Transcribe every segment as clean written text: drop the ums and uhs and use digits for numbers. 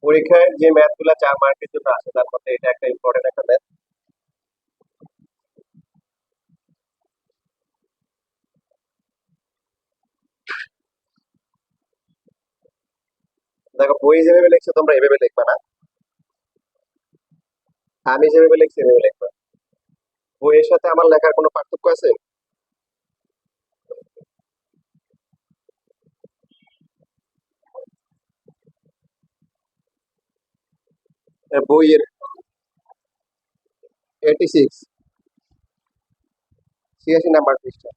পরীক্ষায় যে ম্যাথ গুলা 4 মার্কের জন্য আসে তার মধ্যে এটা একটা ইম্পর্টেন্ট একটা ম্যাথ। দেখো, বই যেভাবে লিখছো তোমরা এভাবে লিখবা না, আমি যেভাবে লিখছি এভাবে লিখবা। বইয়ের সাথে আমার লেখার কোনো পার্থক্য আছে? বইয়ের 86, 86 নাম্বার পৃষ্ঠা।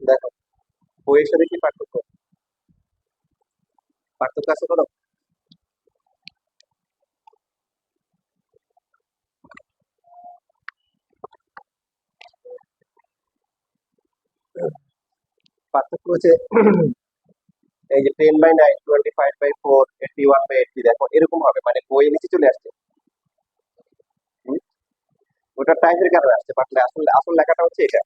দেখো, বইয়ের সাথে কি পার্থক্য? পার্থক্য আছে কোনো? পার্থক্য হচ্ছে এই যে 10/9, 25/4, 81/80, দেখো এরকম হবে, মানে বই নিচে চলে আসছে। হুম? ওটা টাইপের কারণে আসছে, বাট আসলে আসল লেখাটা হচ্ছে এটা।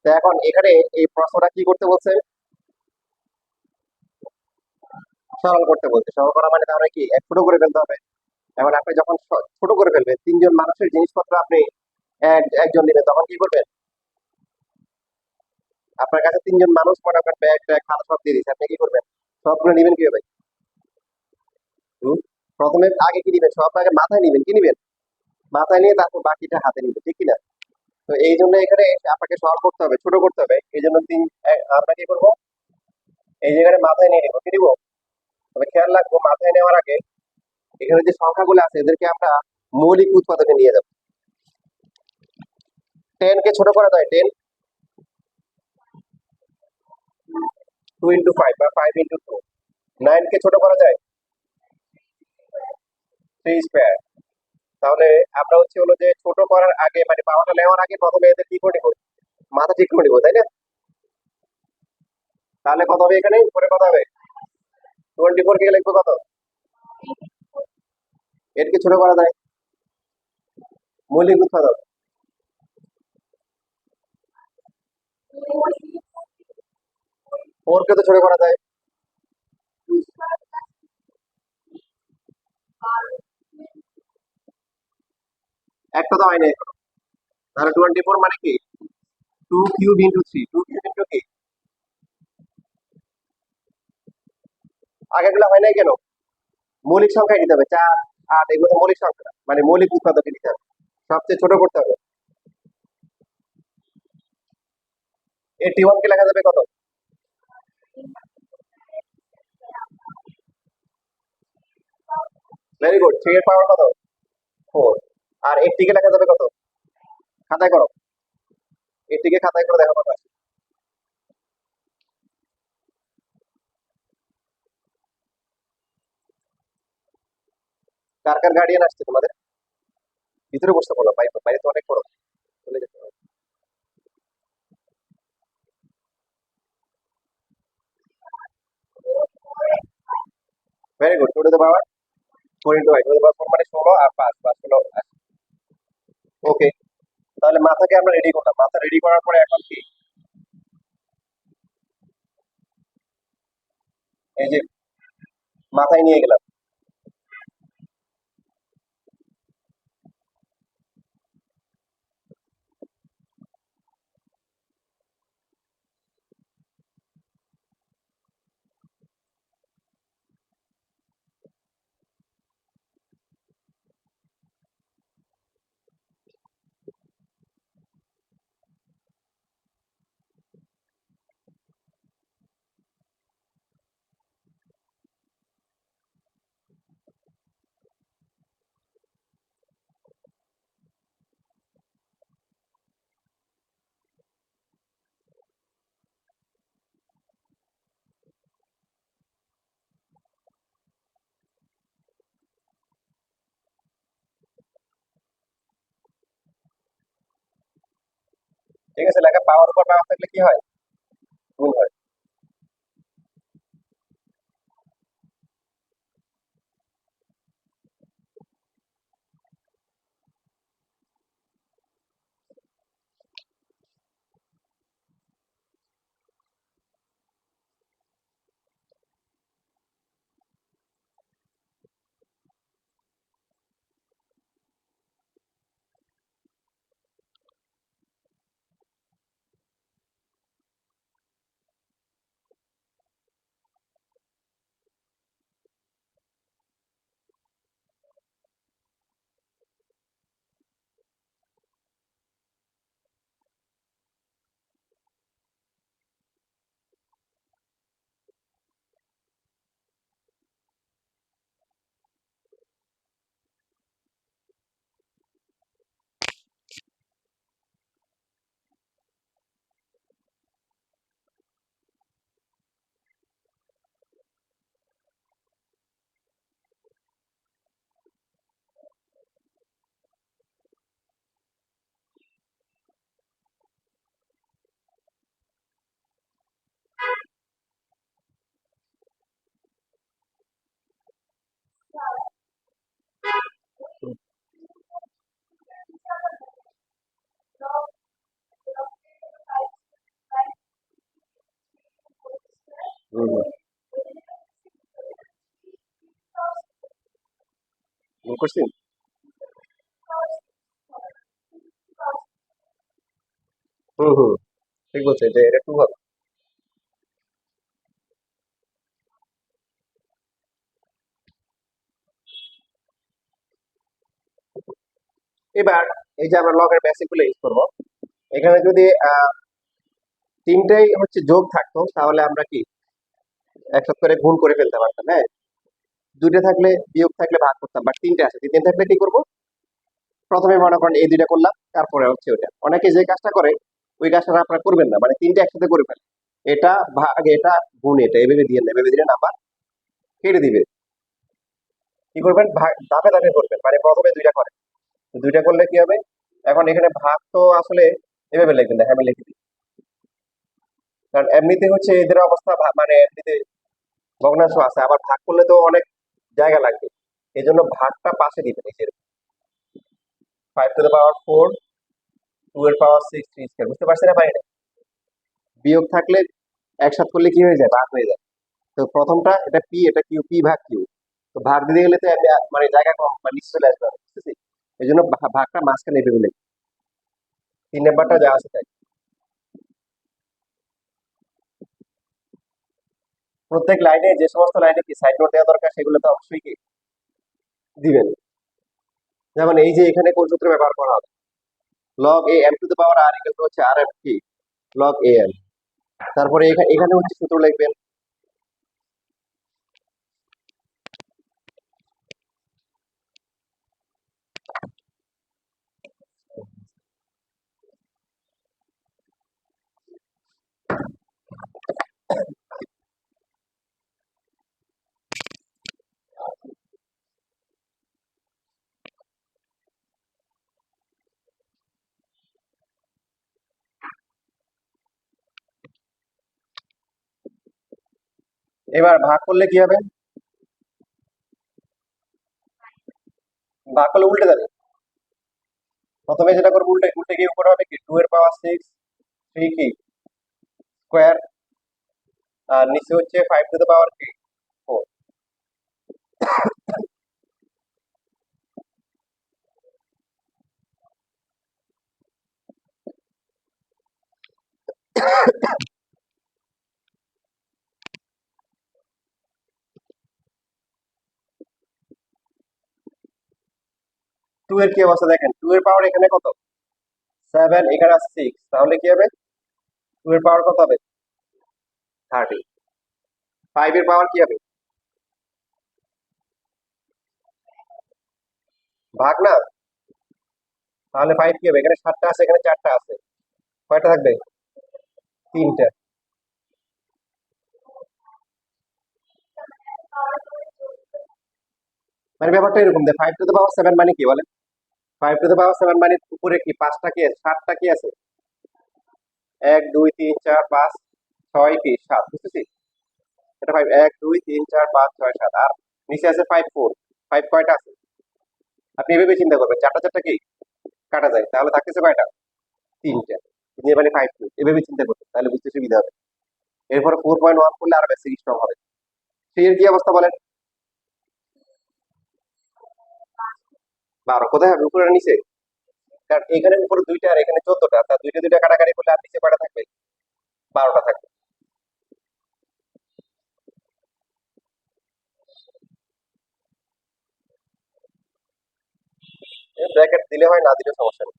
তো এখন এখানে এই প্রশ্নটা কি করতে বলছে? সরল করতে বলছে। সরল করা মানে তাহলে কি এক ছোট করে ফেলতে হবে। এখন আপনি যখন ছোট করে ফেলবেন, 3জন মানুষের জিনিসপত্র আপনি একজন নেবেন, তখন কি করবেন? আপনার কাছে 3জন মানুষ, মনে করেন ব্যাগ ট্যাগ খাতা সব দিয়ে দিচ্ছে, আপনি কি করবেন? সবগুলো নেবেন কিভাবে? হুম? প্রথমে আগে কি নিবেন? সব আগে মাথায় নিবেন, কি নিবেন? মাথায় নিয়ে তারপর বাকিটা হাতে নিবেন, ঠিক কিনা? তো এই জন্য এখানে আপনাকে সলভ করতে হবে, ছোট করতে হবে। এই জন্য আমরা কি করবো? এই জায়গায় মাথায় নিয়ে নিবো, কি নিবো? তবে খেয়াল রাখবো, মাথায় নেওয়ার আগে এখানে যে সংখ্যাগুলো আছে এদেরকে আমরা মৌলিক উৎপাদকে নিয়ে যাবো। 10 কে ছোট করা যায় 10, 2 into 5 বা 5 into 2। 9 কে ছোট করা যায় 3 স্কোয়ার। তাহলে আমরা হচ্ছে হলো যে ছোট করার আগে, মানে পাওয়াটা নেওয়ার আগে প্রথমে এদের কি করে নিবো? মাথা ঠিক করে নিবো, তাই না? তাহলে কত হবে? এখানে উপরে কত হবে? 24 কে লিখবো কত? এর ছোট করা যায় মৌলিক উৎপাদক। 4 কে তো ছোট করা যায়। একটা তো হয় না এখনো। তাহলে 24 মানে কি? 2 কিউব ইন্টু 3। 2 কিউব ইন্টু কি? আগেগুলো হয় নাই কেন? মৌলিক সংখ্যায় নিতে হবে, 4, 8, এগুলো তো মৌলিক সংখ্যা না, মানে মৌলিক উৎপাদকে নিতে হবে, সবচেয়ে ছোট করতে হবে। 81 কে লেখা যাবে কত? Very good. 3 এর পাওয়ার কত? 4। আর 80 কে লেখা যাবে কত? খাতায় করো। 80 কে খাতায় করে দেখো কত আসে। কার কার গার্ডিয়ান আসছে তোমাদের? ভিতরে বসতে বলো, বাইরে বাইরে তো অনেক বড়, চলে যেতে হবে। Very good. 2 two the power 4 into 5, 2 two the পাওয়ার 4 মানে 16, আর 5, 5 হলো। ওকে, তাহলে মাথাকে আমরা রেডি করলাম। মাথা রেডি করার পরে এখন কি? এই যে মাথায় নিয়ে গেলাম। ঠিক আছে, লেখা পাওয়ার উপর পাওয়ার থাকলে কি হয়? গুণ হয়। ভুল করছি? হুম হুম, ঠিক বলছে যে এটা 2 হবে। এবার এই যে আমরা লগের বেসিক গুলো ইউজ করবো, এখানে যদি তিনটাই হচ্ছে যোগ থাকতো তাহলে আমরা কি একসাথে করে গুণ করে ফেলতে পারতাম, হ্যাঁ। দুইটা থাকলে বিয়োগ থাকলে ভাগ করতাম, বাট তিনটে আছে, তিনটে থাকলে কি করবো? প্রথমে মনে করেন এই দুইটা করলাম, তারপরে হচ্ছে ওইটা। অনেকে যে কাজটা করে ওই কাজটা আপনারা করবেন না, মানে তিনটে একসাথে করে ফেলে। এটা ভাগ, এটা গুণ, এটা এভাবে দিয়ে না, এভাবে দিলে নাম্বার কেটে দিবে। কি করবেন? ভাগ ধাপে ধাপে করবেন, মানে প্রথমে দুইটা করেন, তো দুইটা করলে কি হবে? এখন এখানে ভাগ তো আসলে এভাবে লিখবেন, দেখেন আমি লিখে দিই। কারণ এমনিতে হচ্ছে এদের অবস্থা মানে এমনিতে ভগ্নাংশ আছে, আবার ভাগ করলে তো অনেক জায়গা লাগবে। এই জন্য ভাগটা পাশে দিবেন, এই যে 5 to the power 4, 2 এর পাওয়ার 6 3 স্কয়ার। বুঝতে পারছেন না বাইরে? বিয়োগ থাকলে একসাথে করলে কি হয়ে যায়? ভাগ হয়ে যায়। তো প্রথমটা এটা পি, এটা কিউ, পি ভাগ কিউ। তো ভাগ দিতে গেলে তো মানে জায়গা কম, মানে নিচে চলে আসবে, বুঝতেছি। এই জন্য ভাগটা মাঝখানে ভেবে নেই। 3 নাম্বারটা যা আছে তাই। প্রত্যেক লাইনে যে সমস্ত লাইনে কি সাইড নোট দেওয়া দরকার সেগুলো তো অবশ্যই কি দিবেন। যেমন এই যে এখানে কোন সূত্র ব্যবহার করা হবে? Log A M to the power R equal to হচ্ছে আর এফ কি লগ এ এম। তারপরে এখানে হচ্ছে সূত্র লিখবেন। এবার ভাগ করলে কি হবে? ভাগ করলে উল্টে যাবে। প্রথমে যেটা করবো উল্টে উল্টে গিয়ে উপরে হবে কি 2 এর পাওয়ার 6 3 কি স্কোয়ার, আর নিচে হচ্ছে 5 to the power কি 4। 2 এর কি অবস্থা দেখেন, 2 এর পাওয়ার এখানে কত? 7, এখানে আছে 6, তাহলে কি হবে? 2 এর পাওয়ার কত হবে? 30। 5 এর পাওয়ার কি হবে? ভাগ না, তাহলে 5 কি হবে? এখানে 7টা আছে, এখানে 4টা আছে, কয়টা থাকবে? 3টা। মানে ব্যাপারটা এরকম যে 5 to the power 7 মানে কি বলেন? 5 to the power 7 মানে উপরে কি 5টা কি আছে, 7টা কি আছে? 1 2 3 4 5 6 কি 7, বুঝতেছি। এটা 5, 1 2 3 4 5 6 7, আর নিচে আছে 5 4। 5 কয়টা আছে? আপনি এভাবে চিন্তা করবেন, চারটা চারটা কি কাটা যায়, তাহলে থাকতেছে কয়টা? 3টা। মানে 5 এভাবে চিন্তা করবেন, তাহলে বুঝতে সুবিধা হবে। এরপরে 4.1 করলে আরো বেশি স্ট্রং হবে। সেই এর কি অবস্থা বলেন? 12 কোথায় হবে, উপরে না নিচে? কারণ এখানে উপরে 2টা আর এখানে 14টা, তা দুইটা দুইটা কাটাকাটি করলে আর নিচে কয়টা থাকবে? 12টা থাকবে। ব্র্যাকেট দিলে হয়, না দিলে সমস্যা নেই।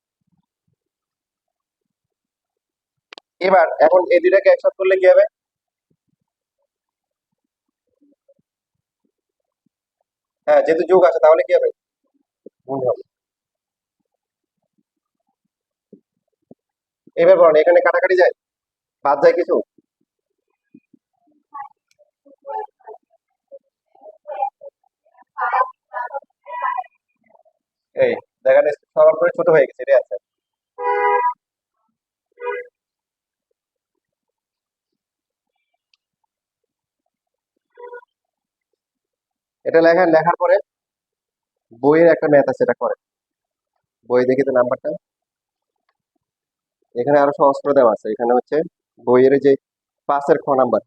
এবার এখন এই দুইটাকে একসাথে করলে কি হবে? হ্যাঁ, যেহেতু যোগ আছে তাহলে কি হবে? গুণ হবে। এবার বলেন এখানে কাটাকাটি যায়, বাদ যায় কিছু? এই দেখেন সবার করে ছোট হয়ে গেছে, এটাই আছে। এটা লেখার পরে বইয়ের একটা ম্যাথ আছে, এটা করে বই দেখি তো নাম্বারটা। এখানে আরো সহজ করে দেওয়া আছে, এখানে হচ্ছে বইয়ের যে 5 এর খ নাম্বার।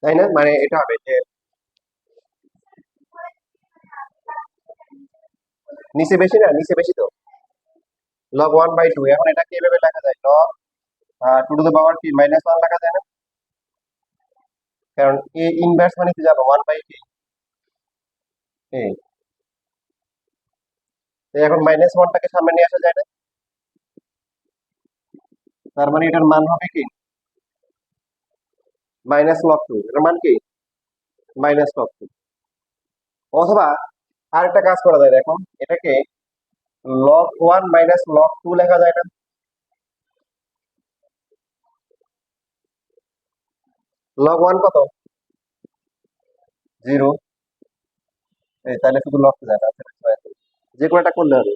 তাই না? মানে এটা হবে যে নিচে বেশি না, নিচে বেশি তো লগ 1/2। এখন এটা কিভাবে লেখা যায়? Log 2 two the power minus 1 লেখা যায় না? কারণ এ ইনভার্স মানে কি জানো? 1/কি এ। তো এখন -1টাকে সামনে নিয়ে আসা যায় না? তার মানে এটার মান হবে কি -log 2। এটার মান কি -log 2। অথবা আরেকটা কাজ করা যায়, দেখো এটাকে log 1 - log 2 লেখা যায় না? log 1 কত? 0। তাহলে শুধু লগ যায় না, যে কোনো একটা করলে হবে।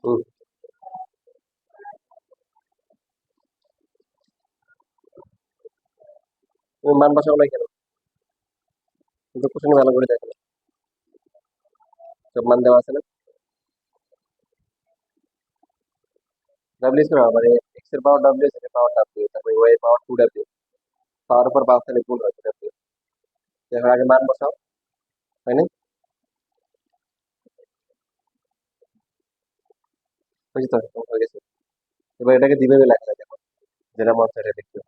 হুম। তুমি মান বসাও নাই কেন? কিন্তু কোশ্চেন ভালো করে দেখো, সব মান দেওয়া আছে না? ডাব্লিউ স্কোয়ার মানে এক্স এর পাওয়ার ডাব্লিউ, এর পাওয়ার ডাব্লিউ, তারপরে ওয়াই এর পাওয়ার 2W, পাওয়ার উপর বাস তাহলে গুণ হয় ডাব্লিউ। এখন আগে মান বসাও, তাই না? বুঝছি তো, তোমার হয়ে গেছে। এবার এটাকে দিবে লেখা যায়, দেখো যেটা মন চায় দেখতে।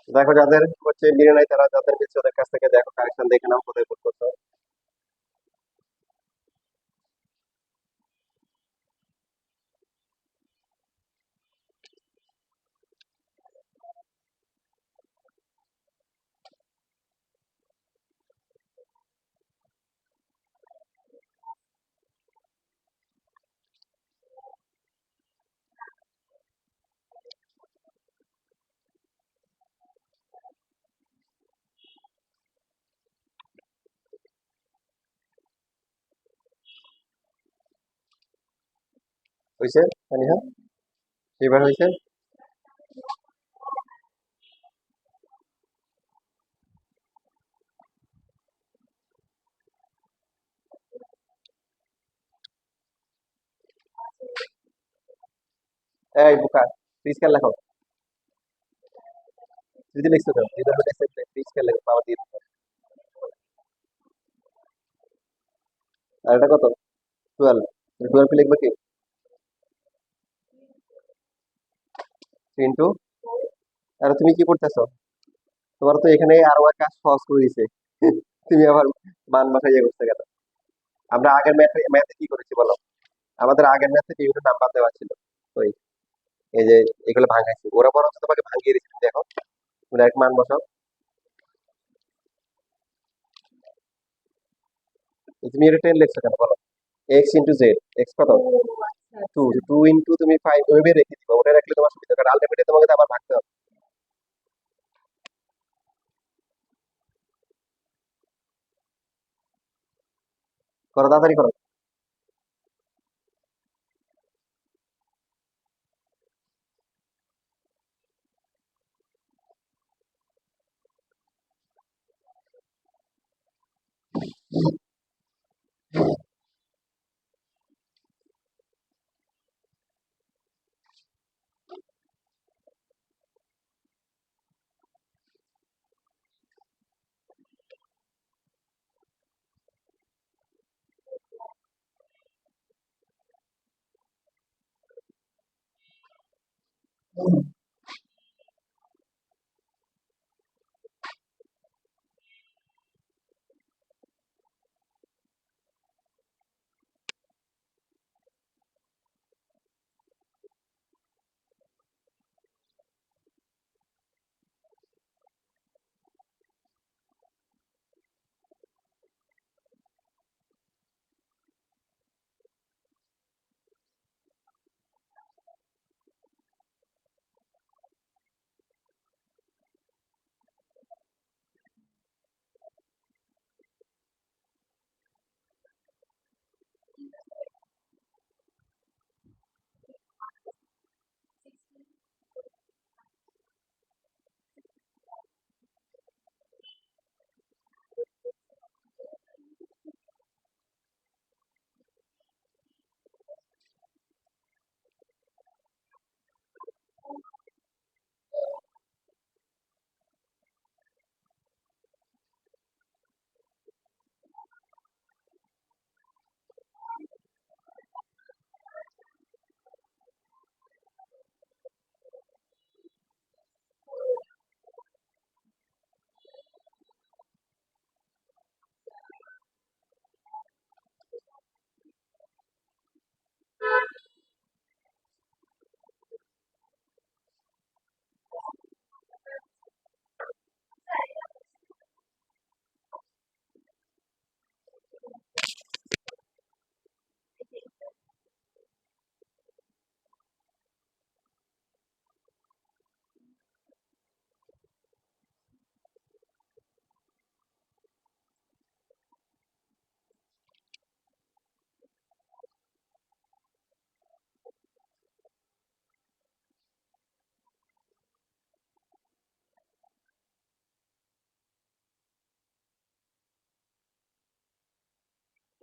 দেখো যাদের হচ্ছে মিলে নাই তারা যাদের মিলছে ওদের কাছ থেকে দেখো কারেকশন দেখে নাও কোথায় ভুল করছো। হয়েছে তানিহা? এবার হয়েছে? এই বুকা, প্লিজ খেয়াল রাখো। যদি লিখছো তো যদি প্লিজ খেয়াল রাখো বাবা দিয়ে দিবো। আর এটা কত? 12। 12 লিখবে কি? ইন্টু। আর তুমি কি করতেছো? তোমার তো এখানে আরো এক কাজ সহজ করে দিছে। তুমি আবার মান বসাইয়া করতে গেল। আমরা আগের ম্যাথে ম্যাথে কি করেছি বলো? আমাদের আগের ম্যাথে বিভিন্ন নাম্বার দেওয়া ছিল। ওই এই যে এগুলো ভাঙাইছি, ওরা বরঞ্চ তোমাকে ভাঙিয়ে দিচ্ছে, দেখো তুমি এক মান বসাও। তুমি এটা 10 লিখছো কেন বলো? এক্স ইন্টু জেড, এক্স কত? 2। 2 ইন্টু তুমি 5 ওইভাবে রেখে দিবা, ওটা রাখলে তোমার সুবিধা, কারণ আলটিমেটলি তোমাকে তো আবার ভাগতে হবে। করো তাড়াতাড়ি করো।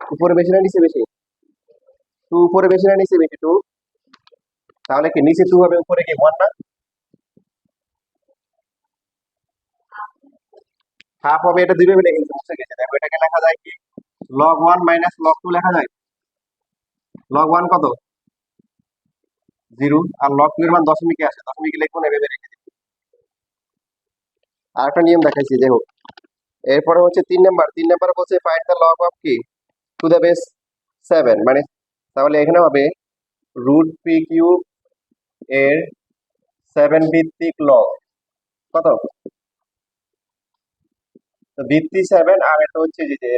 উপরে বেশি না নিচে বেশি? 2 উপরে বেশি না নিচে বেশি? 2। তাহলে কি নিচে 2 হবে, উপরে কি 1 না? হাফ হবে, এটা দুই ভাবে লিখে কিন্তু মুছে গেছে। দেখো এটাকে লেখা যায় কি, লগ 1 মাইনাস লগ 2 লেখা যায়। লগ 1 কত? 0। আর লগ 2 এর মান দশমিকে আসে, দশমিকে লিখবো না, এভাবে রেখে দিই। আর একটা নিয়ম দেখাইছি, যাই হোক। এরপরে হচ্ছে 3 নাম্বার বলছে ফাইন্ড দ্য লগ অফ কি টু দ্য বেস 7, মানে তাহলে এখানে হবে রুট পি কিউব এর 7 ভিত্তিক লগ কত। তো ভিত্তি 7, আর এটা হচ্ছে যে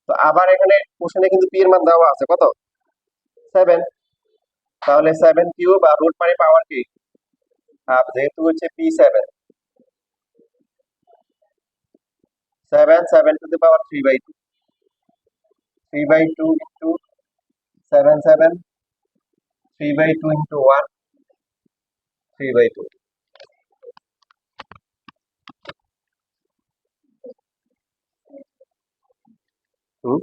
তো আবার এখানে কোশ্চেনে কিন্তু পি এর মান দেওয়া আছে কত, 7। তাহলে 7 কিউব আর রুট মানে পাওয়ার কি হাফ, যেহেতু হচ্ছে P 7, 7 to the power 3/2, 3/2 into 7 3/2 into 1, 3/2। হুম,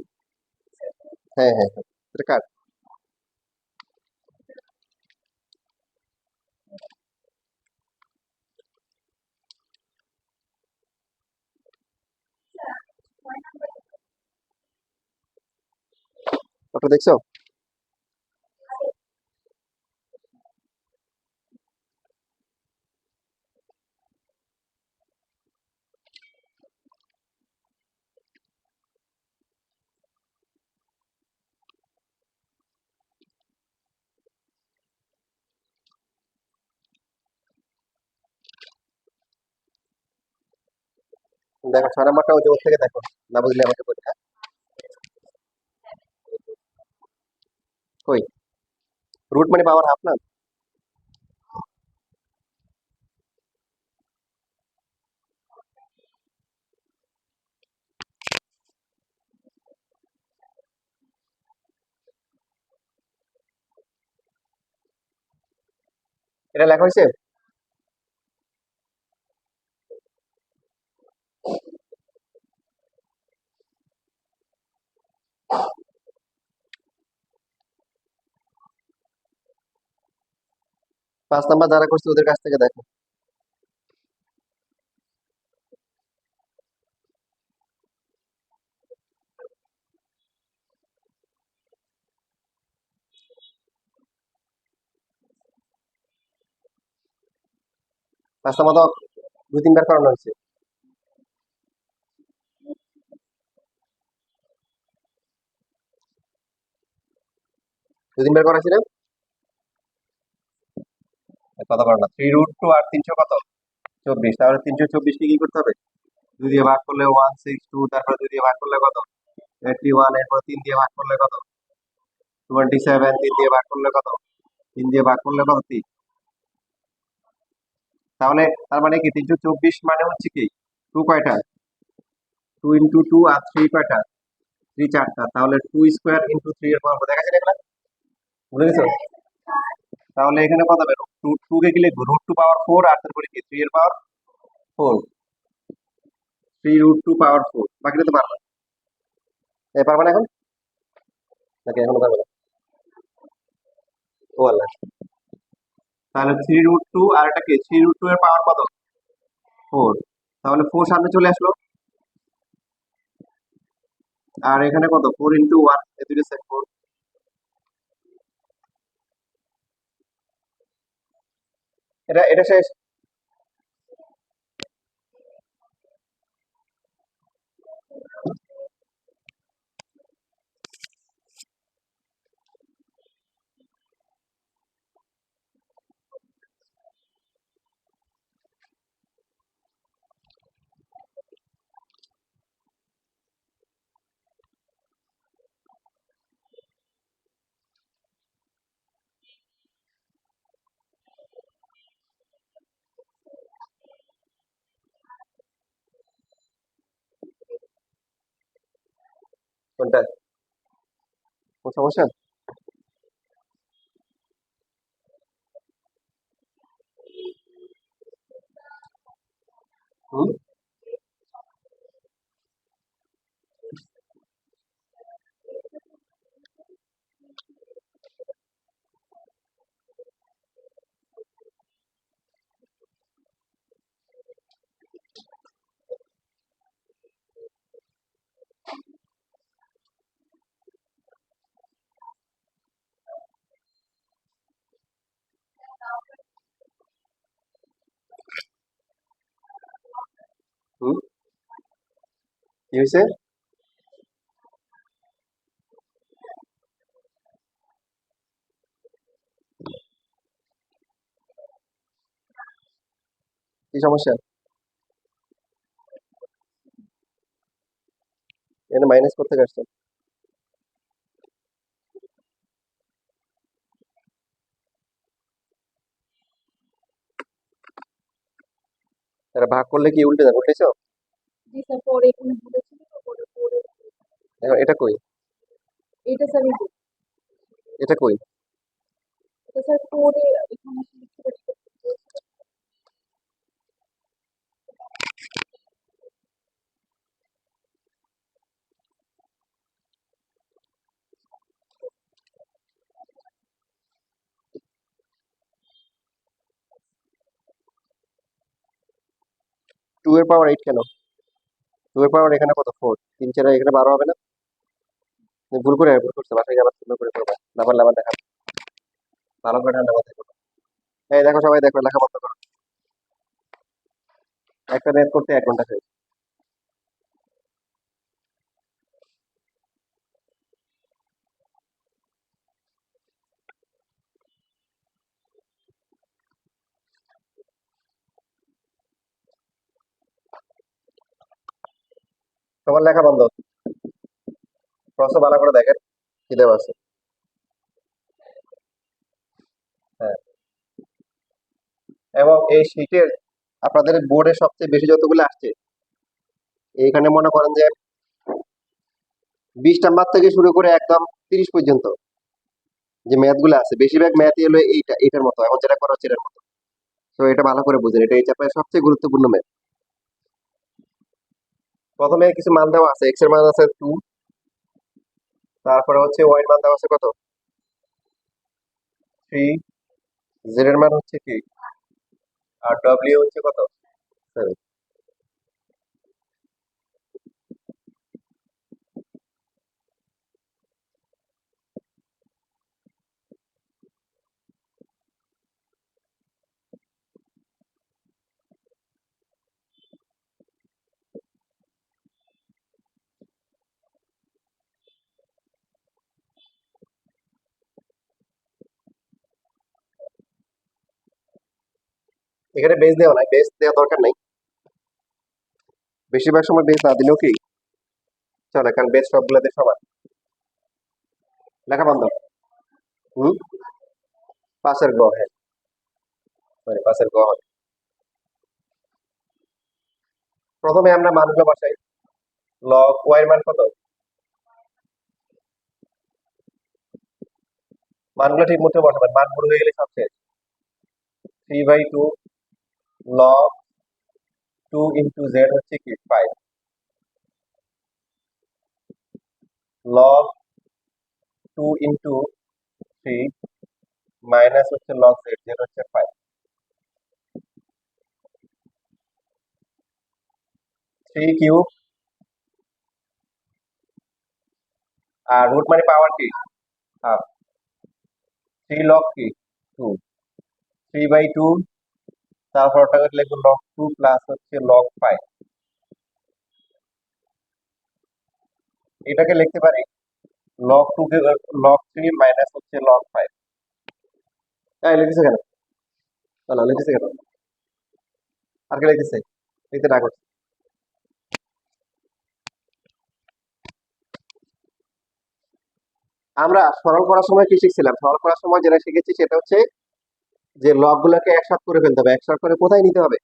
হ্যাঁ হ্যাঁ হ্যাঁ, এটা কাট। ওটা দেখছো? দেখো 6 নাম্বারটা ওই যে ওর থেকে দেখো, না বুঝলে আমাকে বলি, হ্যাঁ? কই, রুট মানে পাওয়ার হাফ না? এটা লেখা হয়েছে। 5 নাম্বার যারা করছে ওদের কাছ থেকে দেখো। পাঁচ নাম্বার তো 2-3বার করানো হয়েছে। 2-3বার করাইছি না? কত করো না, 3√2 আর 300 কত, 24। তাহলে 324 কে কি করতে হবে, 2 দিয়ে ভাগ করলে 162, তারপর 2 দিয়ে ভাগ করলে কত, 81, এরপর 3 দিয়ে ভাগ করলে কত, 27, 3 দিয়ে ভাগ করলে কত, 3 দিয়ে ভাগ করলে কত, 3। তাহলে তার মানে কি 324 মানে হচ্ছে কি, 2 কয়টা, 2 ইন্টু 2 আর 3 কয়টা, 3 চারটা, তাহলে 2 স্কোয়ার ইন্টু 3 এর পাওয়ার দেখা যায় এগুলা, বুঝে গেছো? তাহলে এখানে কত হবে, রুট 2 কে কি লিখবো, √2 পাওয়ার 4, আর তারপরে কি 3 এর পাওয়ার 4, 3√2 পাওয়ার 4। বাকিটা তো পারবা, পারবা না এখন, নাকি এখনো পারবে না? ও আল্লাহ। তাহলে 3√2 আর এটা কি, 3√2 এর পাওয়ার কত, 4। তাহলে 4 সামনে চলে আসলো, আর এখানে কত, 4 ইন্টু 1, এই দুটো 4। এটা এটা শেষ। কোনটা, কোন সমস্যা? হুম, হয়েছে? কি সমস্যা? এখানে মাইনাস করতে আসছে। তারা ভাগ করলে কি উল্টে যাবে? উল্টেছ? জি স্যার, পরে এখানে বলেছিল তো, পরে পরে এখন এটা কই? এটা স্যার এটা কই? এটা স্যার পরে এখানে লিখতে পারি। 2 এর পাওয়ার 8 কেন? 2 এর পাওয়ার এখানে কত? 4। 3 4 এখানে 12 হবে না? তুমি ভুল করছো, বাসায় গিয়ে আবার সুন্দর করে করবা। না পারলে আবার দেখা, ভালো করে ঠান্ডা মাথায় করো। এই দেখো, সবাই দেখো, লেখা বন্ধ করো। একটা ম্যাথ করতে 1 ঘন্টা শেষ। তোমার লেখা বন্ধ। প্রশ্ন ভালো করে দেখেন কি দেওয়া আছে। হ্যাঁ, এবং এই শীটের আপনাদের বোর্ডে সবচেয়ে বেশি যতগুলো আসছে, এইখানে মনে করেন যে 20 নাম্বার থেকে শুরু করে একদম 30 পর্যন্ত যে ম্যাথ গুলো আছে, বেশিরভাগ ম্যাথই হলো এটার মতো, এখন যেটা করা হচ্ছে এটার মতো। তো এটা ভালো করে বুঝেন, এটা এই চ্যাপ্টারের সবচেয়ে গুরুত্বপূর্ণ ম্যাথ। প্রথমে কিছু মান দেওয়া আছে, এক্স এর মান আছে 2, তারপরে হচ্ছে ওয়াই এর মান দেওয়া আছে কত? 3, জেড এর মান হচ্ছে কি, আর ডব্লিউ হচ্ছে কত? 7। এখানে বেস দেওয়া নাই, বেস দেওয়া দরকার নাই। বেশিরভাগ সময় বেস না দিলেও কি চলে, কারণ বেস সবগুলোতে সমান। লেখা বন্ধ। হুম, পাশের গ, হ্যাঁ সরি, পাশের গ হবে। প্রথমে আমরা মানগুলো বসাই। লগ ওয়াই এর মান কত? মানগুলো ঠিক মতো বসাবেন, মান ভুল হয়ে গেলে সব শেষ। 3/2 লগ 2 ইন্টু জেড হচ্ছে কি 5, লগ 2 ইন্টু 3 মাইনাস হচ্ছে লগ জেড, জেড হচ্ছে 5। 3 কিউব, আর রুট মানে পাওয়ার কি, হাফ। 3 লগ কি 2, 3/2, তারপর ওটাকে লিখবো লগ 2 প্লাস হচ্ছে লগ 5। এটাকে লিখতে পারি লগ 2 কে লগ 3 মাইনাস হচ্ছে লগ 5। তাই লিখেছে কেন? না লিখেছে কেন? আর কে লিখেছে? লিখতে না করছে। আমরা সরল করার সময় কি শিখছিলাম? সরল করার সময় যেটা শিখেছি সেটা হচ্ছে যে লগ গুলোকে একসাথ করে ফেলতে হবে। একসাথ করে কোথায় নিতে হবে?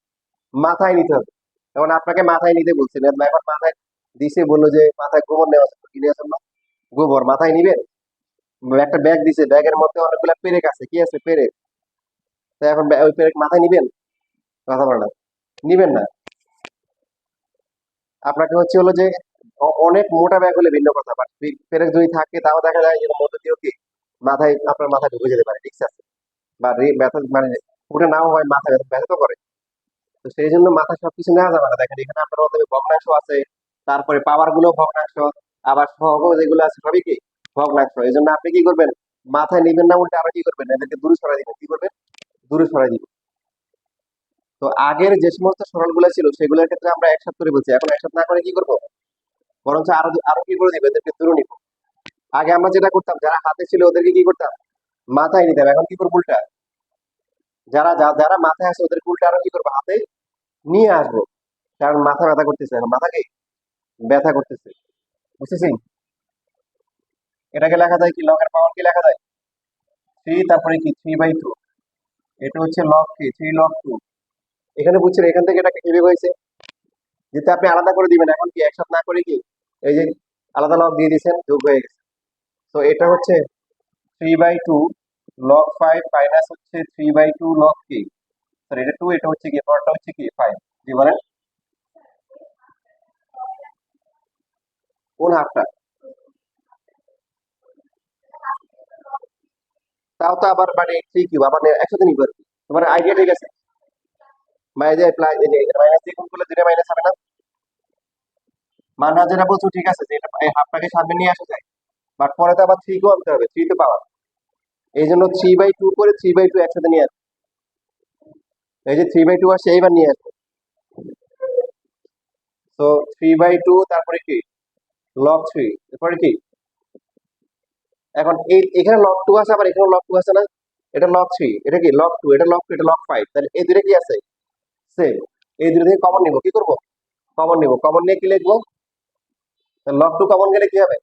মাথায় নিতে হবে। এখন আপনাকে মাথায় নিতে বলছেন, এখন মাথায় দিছে, বললো যে মাথায় গোবর নেওয়া আছে, কি নেওয়া জন্য? গোবর মাথায় নিবেন? একটা ব্যাগ দিছে, ব্যাগের মধ্যে অনেকগুলো পেরেক আছে, কি আছে? পেরেক। তো এখন ওই পেরেক মাথায় নিবেন? কথা বলে না, নিবেন না। আপনাকে হচ্ছে হলো যে অনেক মোটা ব্যাগ হলে ভিন্ন কথা, বাট পেরেক যদি থাকে তাও দেখা যায় যে মধ্যে দিয়েও কি মাথায়, আপনার মাথায় ঢুকে যেতে পারে, ঠিক আছে? বা ব্যথা মানে পুরো নাও হয়, মাথায় ব্যথা তো করে। তো সেই জন্য মাথায় সবকিছু নেওয়া যাবে না। দেখেন এখানে আপনার মধ্যে ভগ্নাংশ আছে, তারপরে পাওয়ার গুলো ভগ্নাংশ, আবার সহগ যেগুলো আছে সবই কি ভগ্নাংশ। এই জন্য আপনি কি করবেন? মাথায় নিবেন না, উল্টে আবার কি করবেন? এদেরকে দূরে সরাই দিবেন। কি করবেন? দূরে সরাই দিবেন। তো আগের যে সমস্ত সরল গুলো ছিল সেগুলোর ক্ষেত্রে আমরা একসাথে করে বলছি, এখন একসাথে না করে কি করবো? বরঞ্চ আরো আরো কি করে দিবে, এদেরকে দূরে নিব। আগে আমরা যেটা করতাম, যারা হাতে ছিল ওদেরকে কি করতাম, মাথায় নিতাম। এখন কি করবো উল্টা, যারা মাথায় আছে ওদের উল্টা আরো কি করবো, হাতে নিয়ে আসবো। কারণ মাথা ব্যথা করতেছে, এখন মাথাকে ব্যথা করতেছে, বুঝতেছি। এটাকে লেখা যায় কি, লগের পাওয়ার কি লেখা যায়, 3, তারপরে কি 3/2। এটা হচ্ছে লগ কি, 3 log 2। এখানে বুঝছেন, এখান থেকে এটাকে কিভাবে হয়েছে, যেটা আপনি আলাদা করে দিবেন, এখন কি একসাথে না করে কি এই যে আলাদা লগ দিয়ে দিয়েছেন, যোগ হয়ে গেছে। তো এটা হচ্ছে 3/2 log 5 মাইনাস হচ্ছে 3/2 log কি, স্যার এটা 2, এটা হচ্ছে কি, পরটা হচ্ছে কি 5। জি বলেন, কোন হাফটা? তাও তো আবার মানে 3 কিউব আবার একসাথে নিব আর কি। তোমার আইডিয়া ঠিক আছে, মাইনাস মাইনাস দিয়ে গুণ করলে 2 মাইনাস হবে না। মানহার যেটা বলছো ঠিক আছে, যে এটা এই হাফটাকে সামনে নিয়ে আসা যায়, বাট পরে তো আবার 3 কেও আনতে হবে, 3 তো পাওয়ার। এই জন্য 3/2 করে 3/2 একসাথে নিয়ে আসবে। এই যে 3/2 আসছে, এইবার নিয়ে আসবে। তো 3/2, তারপরে কি log 3, এরপরে কি, এখন এই এখানে log 2 আছে, আবার এখানে log 2 আছে না। এটা log 3, এটা কি log 2, এটা log 2, এটা log 5। তাহলে এই দুটো কি আছে, সেম। এই দুটো থেকে কমন নিব, কি করব, কমন নিব। কমন নিয়ে কি লিখবো, log 2 কমন গেলে কি হবে,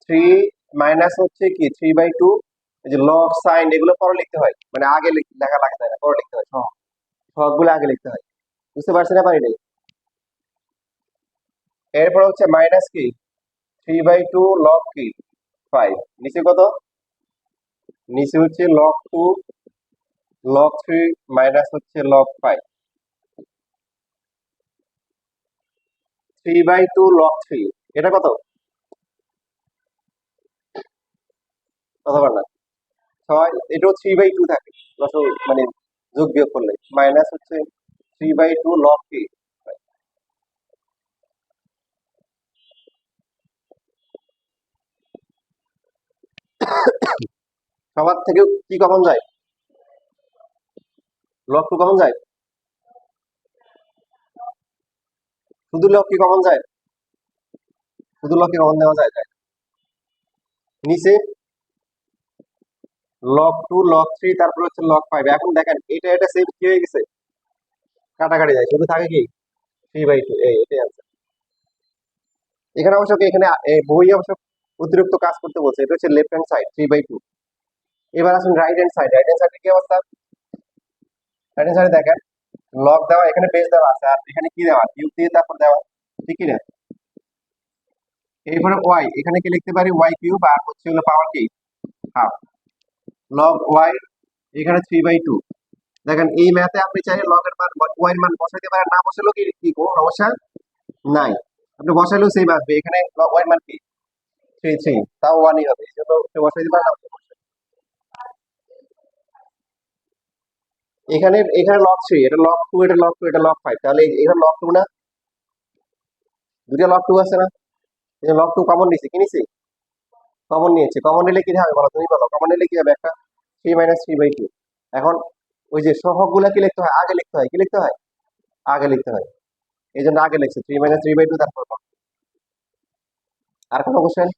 3 মাইনাস হচ্ছে কি 3/2। এই যে লগ সাইন এগুলো পরে লিখতে হয়, মানে আগে লেখা লাগতে হয় না, পরে লিখতে হয়, সবগুলো আগে লিখতে হয়। বুঝতে পারছি না পারি নাই। এরপর হচ্ছে মাইনাস কি 3/2 log কি 5। নিচে কত, নিচে হচ্ছে log 2 log 3 মাইনাস হচ্ছে log 5। 3/2 log 3, এটা কত, কথা বল না, 6। এটাও 3/2 থাকে, মানে যোগ বিয়োগ করলে মাইনাস হচ্ছে 3/2 log কি। সবার থেকে কি কমন যায়, log 2 কমন যায়, শুধু লগ কি কমন যায়, শুধু লগ কি কমন দেওয়া যায় যায়। নিচে log 2 log 3, তারপর হচ্ছে log 5। এখন দেখেন এটা এটা সেম কি হয়ে গেছে, কাটাকাটি যায়, শুধু থাকে কি 3/2। এটাই আছে। এখানে অবশ্য কি, এখানে বই অবশ্য অতিরিক্ত কাজ করতে বলছে। এটা হচ্ছে লেফট হ্যান্ড সাইড 3/2। এবার আসুন right hand side, right hand সাইডে কি অবস্থা, রাইট হ্যান্ড সাইডে দেখেন লগ দেওয়া, এখানে বেস দেওয়া আছে, আর এখানে কি দেওয়া, কিউব দিয়ে তারপর দেওয়া, ঠিক কি না। এরপরে ওয়াই, এখানে কি লিখতে পারি ওয়াই কিউব, আর হচ্ছে হলো পাওয়ার কি হাফ লগ ওয়াই, এখানে 3/2। দেখেন এই ম্যাথে আপনি চাইলে লগের মান ওয়াই এর মান বসাইতে পারেন, না বসালেও কি কি কোনো সমস্যা নাই। আপনি বসাইলেও সেম আসবে। এখানে ওয়াই এর মান কি 3, তাও 1ই হবে, এই জন্য আপনি বসাই দিতে পারেন। এখানে এখানে log 3, এটা log 2, এটা log 2, এটা log 5। তাহলে এখানে log 2 না, দুটো log 2 আছে না। এই log 2 কমন নিছি, কি নিছি, কমন নিয়েছে। কমন নিলে কি হবে বলো, তুমি বলো, কমন নিলে কি হবে, একটা 3 - 3/2। এখন ওই যে সহগগুলা কি লিখতে হয়, আগে লিখতে হয়, কি লিখতে হয়, আগে লিখতে হয়। এই জন্য আগে লিখছে 3 - 3/2, তারপর log। আর কোনো কোশ্চেন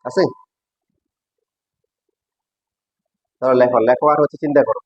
আছে, তাহলে লেখো লেখো আর হচ্ছে চিন্তা করো।